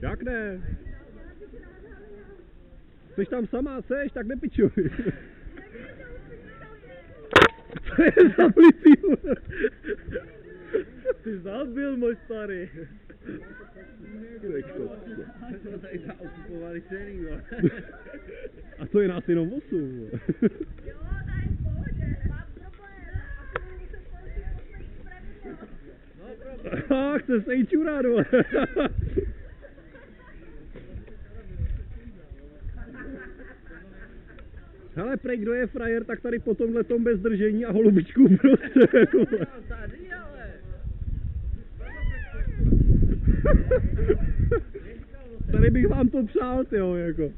Jak ne? Jseš tam sama, seš, tak nepičuj. Co je za plicí? Ty zabil, můj starý. To tady zaokupovali celý, jo. A to je nás jenom 8. Chce se jí čurát, vole. Hele, prej, kdo je frajer, tak tady po tomhletom bez držení a holubičku prostě. Tady, ale. Tady bych vám to přál, tyjo, jako.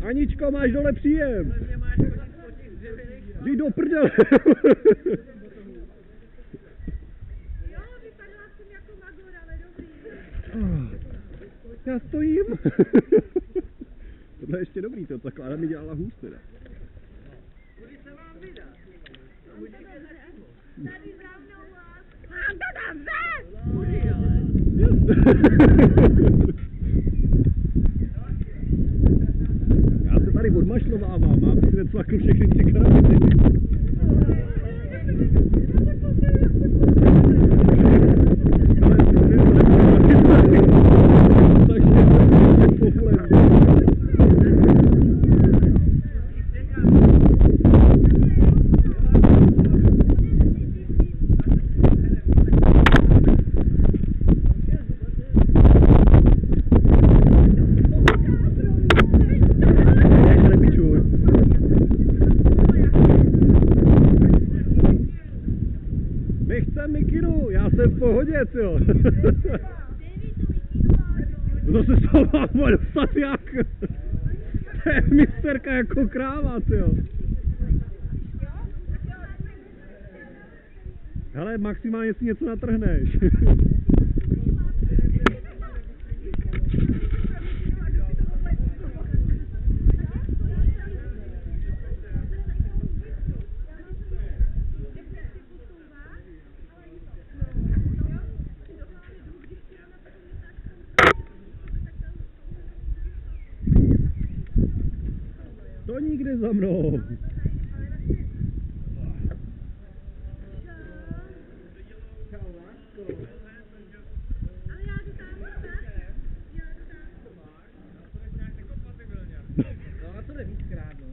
Aničko, máš dole příjem. Jdi do prdele. Já stojím. Tohle je ještě dobrý, to takhle mi dělala hůz teda. Kudy se vám vydat? Tady za mnou vás. Mám to tam ven! Kudy, ale. Já se tady odmašlovávám, mám si necvakl všechny 3 karabiny. Mikiru, já jsem v pohodě, jo. To se z toho mám dostat jak? To je misterka jako kráva, jo. Hele, maximálně si něco natrhneš. To nikdy za mnou. No a to jde víckrát, no.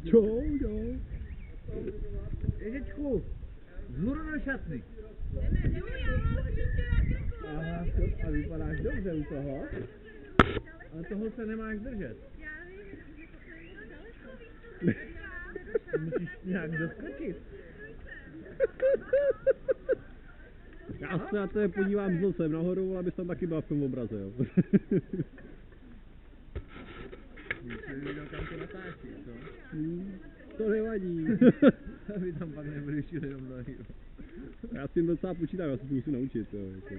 Jo. Ježičku, vzhůru do šatny. Aha, a vypadáš dobře u toho. Ale toho se nemáš držet. Musíš nějak doskočit. Já se na to podívám s nosem nahoru, abys tam taky byla v tom obraze, jo. Viděl, kam to natáčí, co? To nevadí. Aby tam pak nebyli šili do mnohy. Já s tím docela počítám, já se to musím naučit, jo. Jako.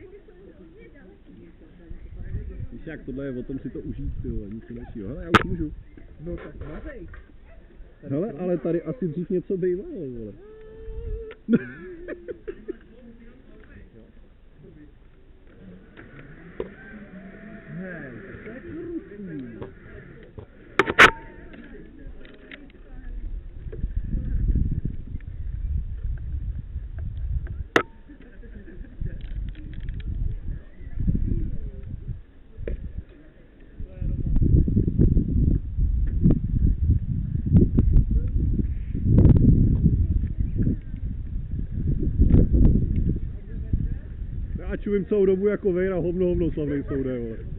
Víš jak, tohle je o tom si to užít, jo, nic lepšího. Hele, já už můžu. No tak vařej. Hele, ale tady asi dřív něco bývalo, vole. Hej, to je krutý. Já čuvím celou dobu jako vejra, hovno slavnej soude, vole.